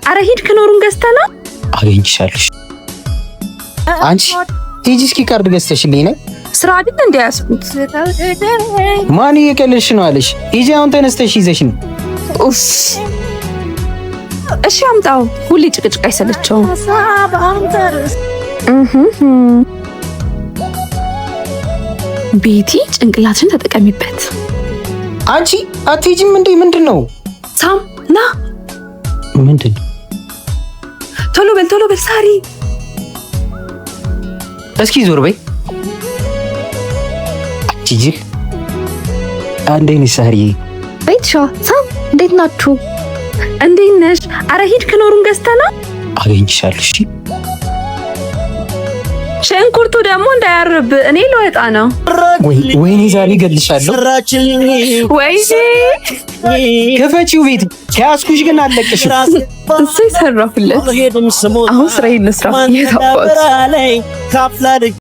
አረ ሂድ ከኖሩን ገዝተና አገኝሻለሽ። አንቺ ሂጂ እስኪ ካርድ ገዝተሽልኝ ነይ። ስራ አይደል እንደ ያስኩት ማን እየቀለድሽ ነው አለሽ? ሂጂ አሁን ተነስተሽ ይዘሽ ነው። ኡፍ እሺ አምጣው። ሁሌ ጭቅጭቅ አይሰለቸውም። ቤቲ ጭንቅላትሽን ተጠቀሚበት። አንቺ አትሄጂም እንዴ? ምንድነው? ሳም ና። ምንድነው? ቶሎ በል ሳሪ። እስኪ ዞር በይ። አንቺ ጅል አንዴ ነሽ ሳሪ። ቤትሻ ሳም እንዴት ናችሁ? እንዴት ነሽ? አረ ሂድ ከኖሩን ገዝተና አገኝሻለሁ። እሺ ሸንኩርቱ ደግሞ እንዳያርብ እኔ ልወጣ ነው። ወይኔ ዛሬ እገልሻለሁ። ወይኔ ከፈቺው ቤት ከያዝኩሽ ግን አለቅሽም። እሱ ይሰራፍለት። አሁን ስራዬን ልስራ። የታባቱ